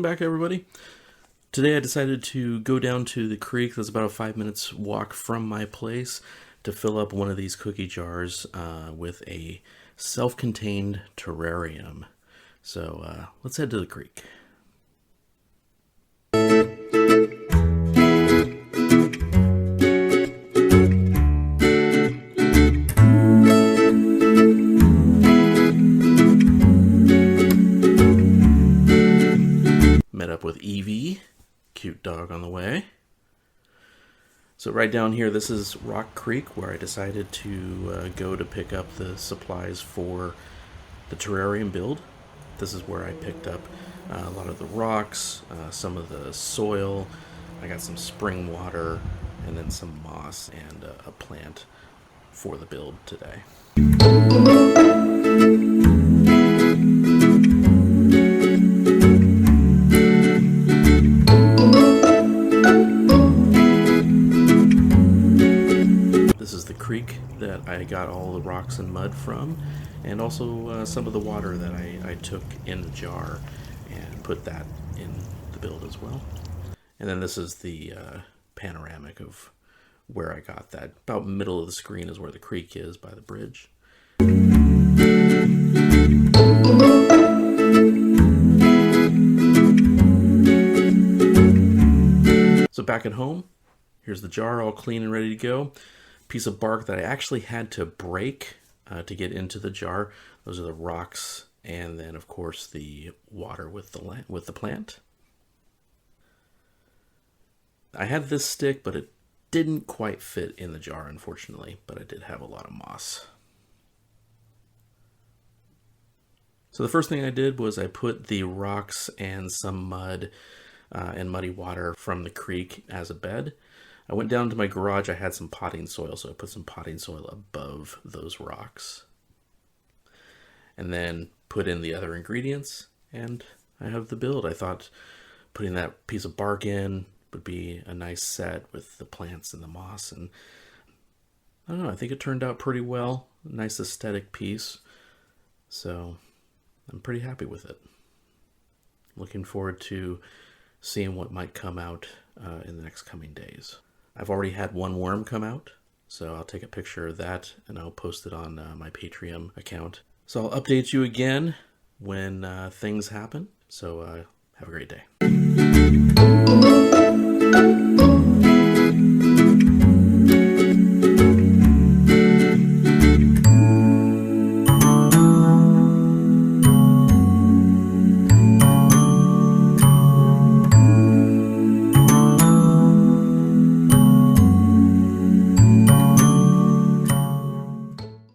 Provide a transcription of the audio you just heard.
back, everybody. Today I decided to go down to the creek that's about a 5 minutes walk from my place to fill up one of these cookie jars with a self-contained terrarium. So let's head to the creek. Met up with Evie, cute dog on the way. So right down here, this is Rock Creek, where I decided to go to pick up the supplies for the terrarium build. This is where I picked up a lot of the rocks, some of the soil. I got some spring water, and then some moss and a plant for the build today. This is the creek that I got all the rocks and mud from, and also some of the water that I took in the jar and put that in the build as well. And then this is the panoramic of where I got that. About middle of the screen is where the creek is by the bridge. So back at home, here's the jar all clean and ready to go. Piece of bark that I actually had to break to get into the jar. Those are the rocks, and then of course the water with the plant. I had this stick, but it didn't quite fit in the jar, unfortunately, but I did have a lot of moss. So the first thing I did was I put the rocks and some mud and muddy water from the creek as a bed. I went down to my garage. I had some potting soil, so I put some potting soil above those rocks. And then put in the other ingredients, and I have the build. I thought putting that piece of bark in would be a nice set with the plants and the moss, and I don't know, I think it turned out pretty well. A nice aesthetic piece. So I'm pretty happy with it. Looking forward to seeing what might come out in the next coming days. I've already had one worm come out, so I'll take a picture of that and I'll post it on my Patreon account. So I'll update you again when things happen. So have a great day.